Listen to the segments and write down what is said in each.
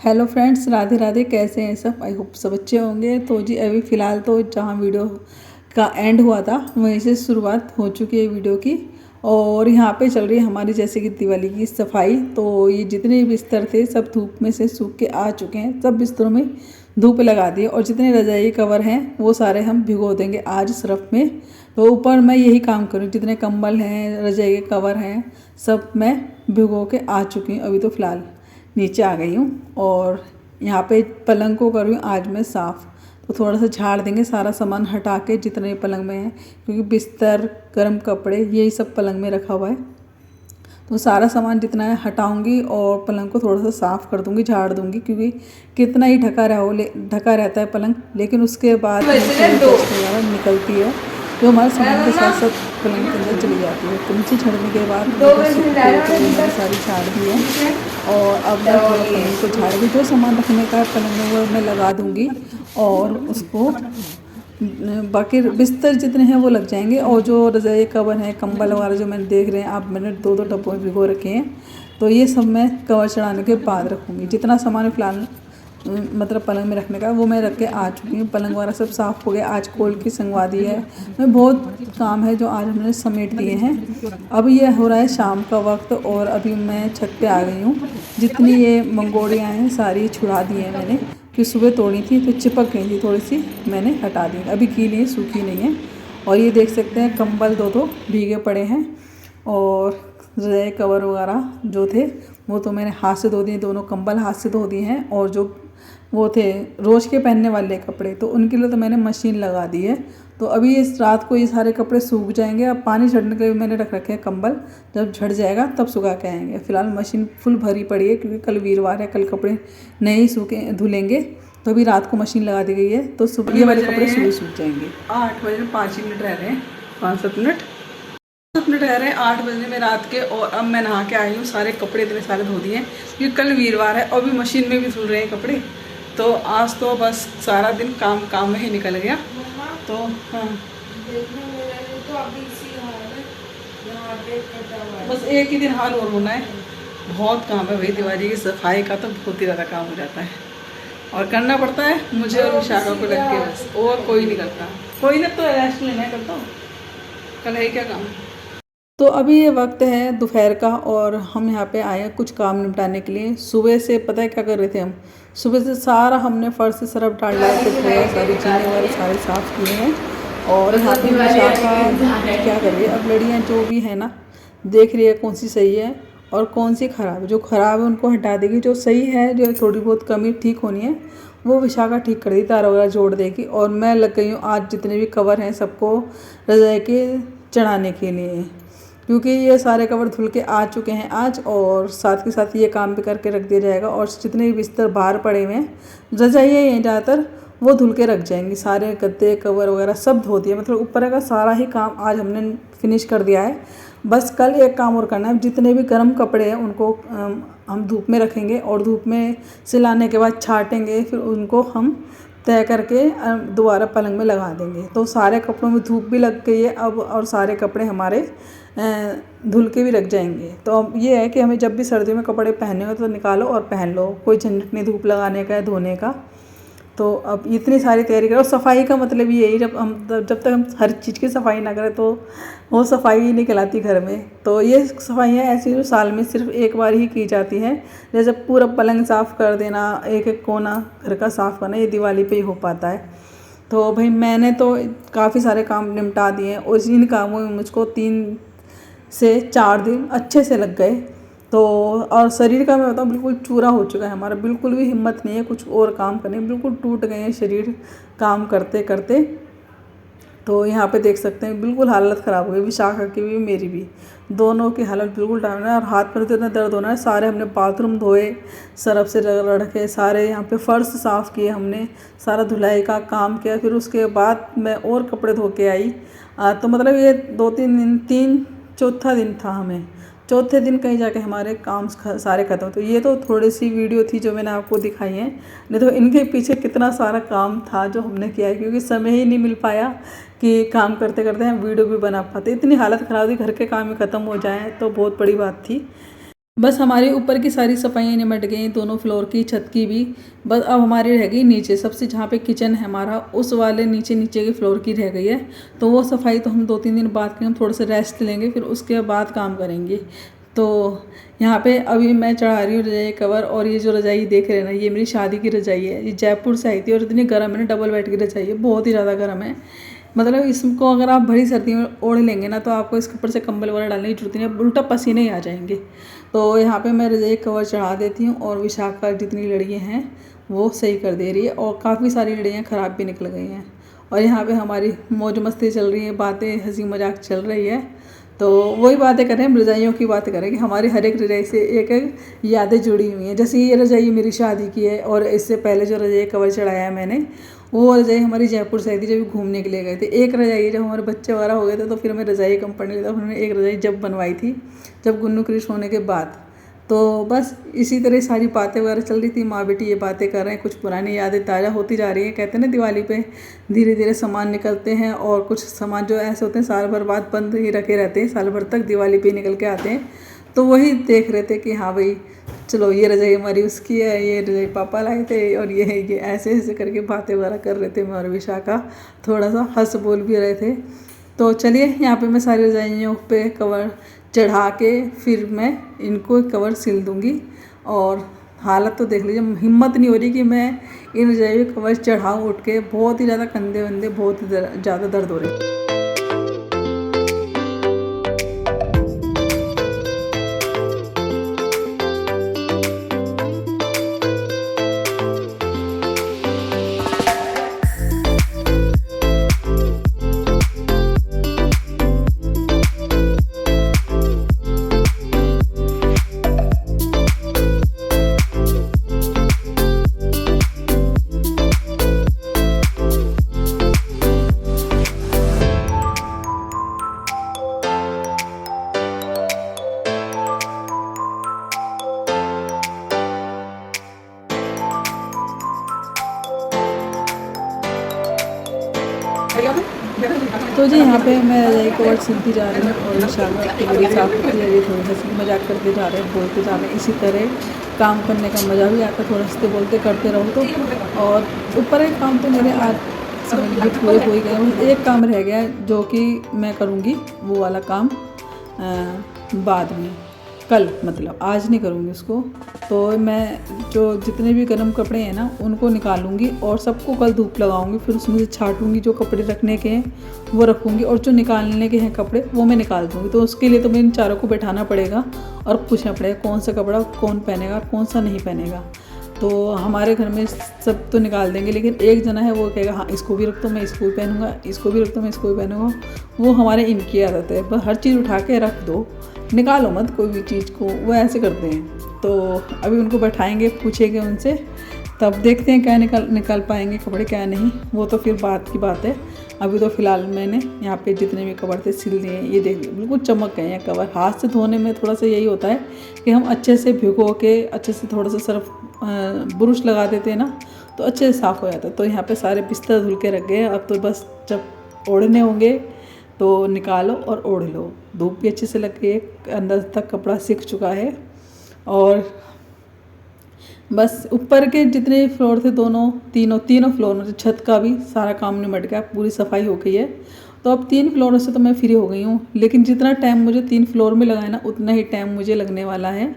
Hello friends, Radhe Radhe. कैसे हैं सब? आई होप सब अच्छे होंगे। तो जी अभी फ़िलहाल तो जहाँ वीडियो का एंड हुआ था वहीं से शुरुआत हो चुकी है वीडियो की। और यहाँ पे चल रही है हमारी जैसे कि दिवाली की सफाई। तो ये जितने बिस्तर थे सब धूप में से सूख के आ चुके हैं। सब बिस्तरों में धूप लगा दी और जितने रजाई कवर हैं वो सारे हम भिगो देंगे आज सरफ में। तो ऊपर मैं यही काम करूँ, जितने कंबल हैं रजाई के कवर हैं सब मैं भिगो के आ चुकी हूँ। अभी तो फ़िलहाल नीचे आ गई हूँ और यहाँ पे पलंग को कर रही हूँ आज मैं साफ़। तो थोड़ा सा झाड़ देंगे, सारा सामान हटा के जितने पलंग में है, क्योंकि बिस्तर गर्म कपड़े यही सब पलंग में रखा हुआ है। तो सारा सामान जितना है हटाऊंगी और पलंग को थोड़ा सा साफ़ कर दूंगी, झाड़ दूंगी, क्योंकि कितना ही ढका रहता है पलंग, लेकिन उसके बाद वगैरह निकलती है जो हमारे सामान के साथ साथ पलंग के अंदर चली जाती है। तो नीचे झड़ने के बाद मैंने सारी झाड़ दी है और अब मैं पलंग को झाड़ के जो सामान रखने का पलंग में वो मैं लगा दूंगी और उसको बाकी बिस्तर जितने हैं वो लग जाएंगे। और जो रज़ाई कवर हैं कंबल वगैरह जो मैंने देख रहे हैं आप, मैंने दो दो डब्बों में भिगो रखे हैं। तो ये सब मैं कवर चढ़ाने के बाद रखूँगी। जितना सामान फ़िलहाल मतलब पलंग में रखने का वो मैं रख के आ चुकी हूँ। पलंग वगैरह सब साफ़ हो गया, आज खोल की संगवा दी है। मैं बहुत काम है जो आज हमने समेट दिए हैं। अब ये हो रहा है शाम का वक्त और अभी मैं छत पे आ गई हूँ। जितनी ये मंगोड़ियाँ हैं सारी छुड़ा दी हैं मैंने, कि सुबह तोड़ी थी तो चिपक गई थी, थोड़ी सी मैंने हटा दी। अभी गीली है, सूखी नहीं है। और ये देख सकते हैं कंबल दो दो भीगे पड़े हैं और रज़ाई कवर वगैरह जो थे वो तो मैंने हाथ से धो दिए, दोनों कंबल हाथ से धो दिए हैं। और जो वो थे रोज़ के पहनने वाले कपड़े तो उनके लिए तो मैंने मशीन लगा दी है। तो अभी इस रात को ये सारे कपड़े सूख जाएंगे। अब पानी झड़ने के लिए मैंने रख रखे हैं कंबल, जब झड़ जाएगा तब सुखा के आएंगे। फ़िलहाल मशीन फुल भरी पड़ी है क्योंकि कल वीरवार है, कल कपड़े नहीं सूखे धुलेंगे। तो अभी रात को मशीन लगा दी गई है तो सुबह ये वाले कपड़े सुबह सूख जाएंगे। 8 बजे 5 मिनट रह रहे हैं, 5-7 मिनट रह रहे हैं 8 बजने में रात के। और अब मैं नहा के आई हूँ, सारे कपड़े इतने सारे धो दिए हैं क्योंकि कल वीरवार है और भी मशीन में भी धुल रहे हैं कपड़े। तो आज तो बस सारा दिन काम में ही निकल गया। तो हाँ, बस एक ही दिन हाल और होना है। बहुत काम है भाई, दिवाली की सफाई का तो बहुत ही ज़्यादा काम हो जाता है और करना पड़ता है मुझे और विशाखा को लग के, बस और कोई नहीं करता। कोई ना तो रेस्ट लेना है, करता हूँ, कल है क्या काम। तो अभी ये वक्त है दोपहर का और हम यहाँ पे आए हैं कुछ काम निपटाने के लिए। सुबह से पता है क्या कर रहे थे हम? सुबह से सारा हमने फर्श से सरफ डाल के धोया, सारी चीज़ें वगैरह सारे साफ़ किए हैं। और यहाँ पे विशाखा क्या कर रही है, अब लड़ियाँ जो भी है ना देख रही है कौन सी सही है और कौन सी ख़राब है। जो ख़राब है उनको हटा देगी, जो सही है जो थोड़ी बहुत कमी ठीक होनी है वो विशाखा ठीक कर देगी, तार वगैरह जोड़ देगी। और मैं लग गई हूँ आज जितने भी कवर हैं सबको रज़ाई के चढ़ाने के लिए, क्योंकि ये सारे कवर धुल के आ चुके हैं आज। और साथ के साथ ये काम भी करके रख दिया जाएगा। और जितने भी बिस्तर बाहर पड़े हुए हैं रजाइयाँ हैं ज़्यादातर वो धुल के रख जाएंगी। सारे गद्दे कवर वगैरह सब धो दिए, मतलब ऊपर का सारा ही काम आज हमने फिनिश कर दिया है। बस कल एक काम और करना है, जितने भी गर्म कपड़े हैं उनको हम धूप में रखेंगे और धूप में सिलाने के बाद छाटेंगे, फिर उनको हम तय करके दोबारा पलंग में लगा देंगे। तो सारे कपड़ों में धूप भी लग गई है अब और सारे कपड़े हमारे धुल के भी रख जाएंगे। तो अब ये है कि हमें जब भी सर्दियों में कपड़े पहने हो तो निकालो और पहन लो, कोई झंझट नहीं धूप लगाने का है धोने का। तो अब इतनी सारी तैयारी करो। सफाई का मतलब यही, जब तक हम हर चीज़ की सफाई ना करें तो वो सफाई ही नहीं कहलाती घर में। तो ये सफाइयाँ ऐसी जो साल में सिर्फ एक बार ही की जाती हैं, जैसे पूरा पलंग साफ़ कर देना, एक एक कोना घर का साफ़ करना, ये दिवाली पे ही हो पाता है। तो भाई मैंने तो काफ़ी सारे काम निपटा दिए हैं और इन कामों में मुझको 3 से 4 दिन अच्छे से लग गए। तो और शरीर का मैं बताऊँ बिल्कुल चूरा हो चुका है हमारा, बिल्कुल भी हिम्मत नहीं है कुछ और काम करने, बिल्कुल टूट गए हैं शरीर काम करते करते। तो यहाँ पे देख सकते हैं बिल्कुल हालत ख़राब हो गई, विशाखा की भी मेरी भी, दोनों की हालत बिल्कुल डाउन है। और हाथ पर तो इतना दर्द होना है। सारे हमने बाथरूम धोए, सरफ से रगड़ के, सारे यहाँ पे फर्श साफ़ किए हमने, सारा धुलाई का काम किया। फिर उसके बाद मैं और कपड़े धो के आई। तो मतलब ये 2-3 दिन, चौथा दिन था हमें, चौथे दिन कहीं जाके हमारे काम सारे ख़त्म। तो ये तो थोड़ी सी वीडियो थी जो मैंने आपको दिखाई है, नहीं तो इनके पीछे कितना सारा काम था जो हमने किया है, क्योंकि समय ही नहीं मिल पाया कि काम करते करते हम वीडियो भी बना पाते। इतनी हालत ख़राब थी, घर के काम ही ख़त्म हो जाएँ तो बहुत बड़ी बात थी। बस हमारे ऊपर की सारी सफाइयाँ निमट गई, दोनों फ्लोर की, छत की भी। बस अब हमारी रह गई नीचे, सबसे जहाँ पे किचन है हमारा, उस वाले नीचे नीचे के फ्लोर की रह गई है। तो वो सफाई तो हम 2-3 दिन बाद करेंगे, हम थोड़ा सा रेस्ट लेंगे, फिर उसके बाद काम करेंगे। तो यहाँ पे अभी मैं चढ़ा रही हूँ रजाई कवर। और ये जो रजाई देख रहे हैं ना, ये मेरी शादी की रजाई है। ये जयपुर से आई थी और इतनी गर्म है ना, डबल बेड की रजाई है, बहुत ही ज़्यादा गर्म है। मतलब इसको अगर आप भरी सर्दी में ओढ़ लेंगे ना, तो आपको इसके ऊपर से कंबल वगैरह डालने की जरूरत नहीं है, उल्टा पसीने ही आ जाएंगे। तो यहाँ पे मैं रजाई कवर चढ़ा देती हूँ और विशाखा जितनी लड़ियाँ हैं वो सही कर दे रही है, और काफ़ी सारी लड़ियाँ ख़राब भी निकल गई हैं। और यहाँ पे हमारी मौज मस्ती चल रही है, बातें हंसी मजाक चल रही है। तो वही बातें करें, हम रजाइयों की बात करें कि हमारी हर एक रजाई से एक एक यादें जुड़ी हुई हैं। जैसे ये रजाई मेरी शादी की है, और इससे पहले जो रजाई कवर चढ़ाया है मैंने, वो रजाई हमारी जयपुर से आई थी जब घूमने के लिए गए थे। एक रजाई जब हमारे बच्चे वगैरह हो गए थे तो फिर हमें रजाई कम पड़ने लगा, फिर हमने एक रजाई जब बनवाई थी, जब गुन्नू क्रिश होने के बाद। तो बस इसी तरह सारी बातें वगैरह चल रही थी, माँ बेटी ये बातें कर रहे हैं, कुछ पुरानी यादें ताज़ा होती जा रही हैं। कहते हैं ना, दिवाली पे धीरे धीरे सामान निकलते हैं, और कुछ सामान जो ऐसे होते हैं साल भर बाद बंद ही रखे रहते हैं, साल भर तक दिवाली पे निकल के आते हैं। तो वही देख रहे थे कि हाँ भाई चलो, ये रजाई हमारी उसकी है, ये रजाई पापा लाए थे, और ये ऐसे ऐसे करके बातें वगैरह कर रहे थे। मैं और विशाखा थोड़ा सा हंस बोल भी रहे थे। तो चलिए, यहाँ पे मैं सारी रजाइयों पे कवर चढ़ा के फिर मैं इनको कवर सिल दूँगी। और हालत तो देख लीजिए, हिम्मत नहीं हो रही कि मैं इन रजाइयों पे कवर चढ़ाऊँ उठ के, बहुत ही ज़्यादा कंधे वंधे बहुत ही ज़्यादा दर्द हो रहे हैं। तो जी यहाँ पे मैं रजाई कवर सिलती जा रही हूँ, और विशाखा की बड़ी साफ होती जा रही है, थोड़ा सा मजाक करते जा रहे हैं, बोलते जा रहे हैं। इसी तरह काम करने का मज़ा भी आता है, थोड़ा सा बोलते करते रहो तो। और ऊपर एक काम तो मेरे आज समझ लीजिए पूरे हो ही गए, बस एक काम रह गया जो कि मैं करूँगी, वो वाला काम बाद में, कल, मतलब आज नहीं करूँगी उसको। तो मैं जो जितने भी गर्म कपड़े हैं ना, उनको निकालूंगी और सबको कल धूप लगाऊंगी, फिर उसमें से छाटूंगी, जो कपड़े रखने के हैं वो रखूंगी, और जो निकालने के हैं कपड़े वो मैं निकाल दूंगी। तो उसके लिए तो मैं इन चारों को बैठाना पड़ेगा और पूछना पड़ेगा कौन सा कपड़ा कौन पहनेगा और कौन सा नहीं पहनेगा। तो हमारे घर में सब तो निकाल देंगे, लेकिन एक जना है वो कहेगा हाँ इसको भी रख दो, मैं इसको भी पहनूंगा, इसको भी रख दो, मैं इसको भी पहनूंगा। वो हमारे इनकी आदत है, बस हर चीज़ उठा के रख दो, निकालो मत कोई भी चीज़ को, वो ऐसे करते हैं। तो अभी उनको बैठाएंगे, पूछेंगे उनसे, तब देखते हैं क्या निकाल पाएंगे कपड़े क्या नहीं, वो तो फिर बात की बात है। अभी तो फ़िलहाल मैंने यहाँ पे जितने भी कवर थे सिल दिए। ये देख लीजिए बिल्कुल चमक गए हैं कवर। हाथ से धोने में थोड़ा सा यही होता है कि हम अच्छे से भिगो के अच्छे से थोड़ा सा सर्फ ब्रश लगा देते हैं ना, तो अच्छे से साफ़ हो जाता है। तो यहाँ पे सारे बिस्तर धुल के रख गए। अब तो बस जब ओढ़ने होंगे तो निकालो और ओढ़ लो। धूप भी अच्छे से लग गई, अंदर तक कपड़ा सूख चुका है। और बस ऊपर के जितने फ्लोर थे तीनों फ्लोर में, छत का भी सारा काम निमट गया, पूरी सफाई हो गई है। तो अब 3 फ्लोरों से तो मैं फ्री हो गई हूँ, लेकिन जितना टाइम मुझे 3 फ्लोर में लगा है ना, उतना ही टाइम मुझे लगने वाला है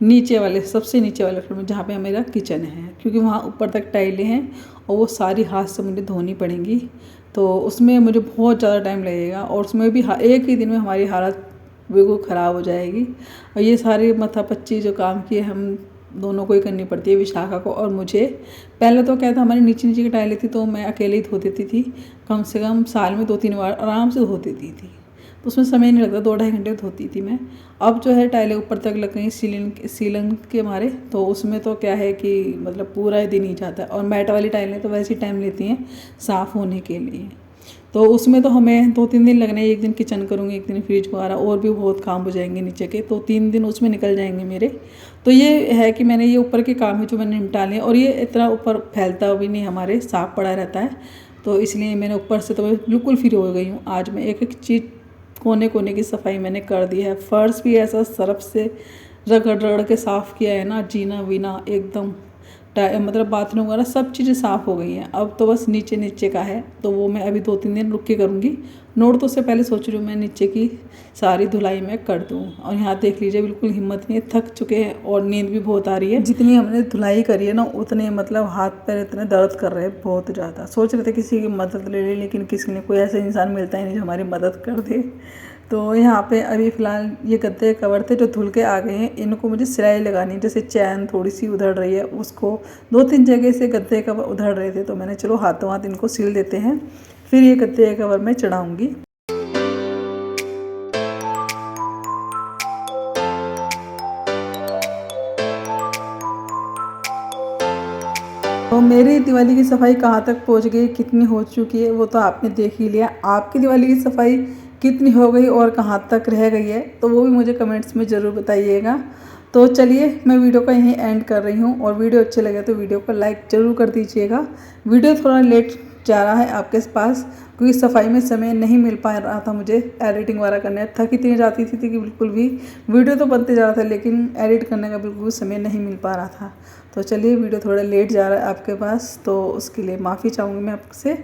नीचे वाले, सबसे नीचे वाले फ्लोर में, जहाँ पे मेरा किचन है, क्योंकि वहाँ ऊपर तक टाइलें हैं और वो सारी हाथ से मुझे धोनी पड़ेंगी। तो उसमें मुझे बहुत ज़्यादा टाइम लगेगा, और उसमें भी एक ही दिन में हमारी हालत बिल्कुल ख़राब हो जाएगी। और ये सारी मथापच्ची जो काम किए हम दोनों को ही करनी पड़ती है, विशाखा को और मुझे। पहले तो क्या था, हमारी नीचे नीचे की टाइलें थी तो मैं अकेले ही धो देती थी, कम से कम साल में 2-3 बार आराम से धो देती थी, तो उसमें समय नहीं लगता, 2-2.5 घंटे धोती थी मैं। अब जो है टाइलें ऊपर तक लग गई सीलन के मारे, तो उसमें तो क्या है कि मतलब पूरा दिन ही जाता है। और मैट वाली टाइलें तो वैसे ही टाइम लेती हैं साफ़ होने के लिए, तो उसमें तो हमें 2-3 दिन लगने। एक दिन किचन करूँगी, एक दिन फ्रिज वगैरह, और भी बहुत काम हो जाएंगे नीचे के, तो 3 दिन उसमें निकल जाएंगे मेरे। तो ये है कि मैंने ये ऊपर के काम है जो मैंने निपटा लिए, और ये इतना ऊपर फैलता भी नहीं, हमारे साफ पड़ा रहता है, तो इसलिए मैंने ऊपर से तो मैं बिल्कुल फ्री हो गई हूँ। आज मैं एक एक चीज़ कोने कोने की सफाई मैंने कर दी है। फर्श भी ऐसा सर्फ से रगड़ रगड़ के साफ़ किया है ना, जीना वीना एकदम मतलब बाथरूम वगैरह सब चीज़ें साफ़ हो गई हैं। अब तो बस नीचे नीचे का है, तो वो मैं अभी 2-3 दिन रुक के करूँगी। नोट तो उससे पहले सोच रही हूँ मैं नीचे की सारी धुलाई मैं कर दूँ। और यहाँ देख लीजिए बिल्कुल हिम्मत नहीं है, थक चुके हैं और नींद भी बहुत आ रही है। जितनी हमने धुलाई करी है ना उतने मतलब हाथ पैर इतने दर्द कर रहे हैं बहुत ज़्यादा। सोच रहे थे किसी की मदद ले लें, लेकिन किसी ने कोई ऐसा इंसान मिलता ही नहीं जो हमारी मदद कर दे। तो यहाँ पे अभी फ़िलहाल ये गद्दे कवर थे जो धुल के आ गए हैं, इनको मुझे सिलाई लगानी है। जैसे चैन थोड़ी सी उधड़ रही है, उसको 2-3 जगह से गद्दे कवर उधड़ रहे थे, तो मैंने चलो हाथों हाथ इनको सिल देते हैं, फिर ये गद्दे कवर में चढ़ाऊँगी। तो मेरी दिवाली की सफाई कहाँ तक पहुँच गई, कितनी हो चुकी है, वो तो आपने देख ही लिया। आपकी दिवाली की सफाई कितनी हो गई और कहाँ तक रह गई है, तो वो भी मुझे कमेंट्स में ज़रूर बताइएगा। तो चलिए मैं वीडियो को यहीं एंड कर रही हूँ, और वीडियो अच्छे लगे तो वीडियो को लाइक ज़रूर कर दीजिएगा। वीडियो थोड़ा लेट जा रहा है आपके पास, क्योंकि सफाई में समय नहीं मिल पा रहा था मुझे एडिटिंग वगैरह करने। थक इतनी जाती थी कि बिल्कुल भी वीडियो तो बनते जा रहा था, लेकिन एडिट करने का बिल्कुल समय नहीं मिल पा रहा था। तो चलिए वीडियो थोड़ा लेट जा रहा है आपके पास, तो उसके लिए माफ़ी चाहूँगी मैं आपसे।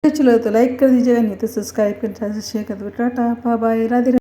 चलो तो लाइक कर दीजिएगा, नहीं तो सब्सक्राइब कर, शेयर कर दो। Tata bye bye, Radhe.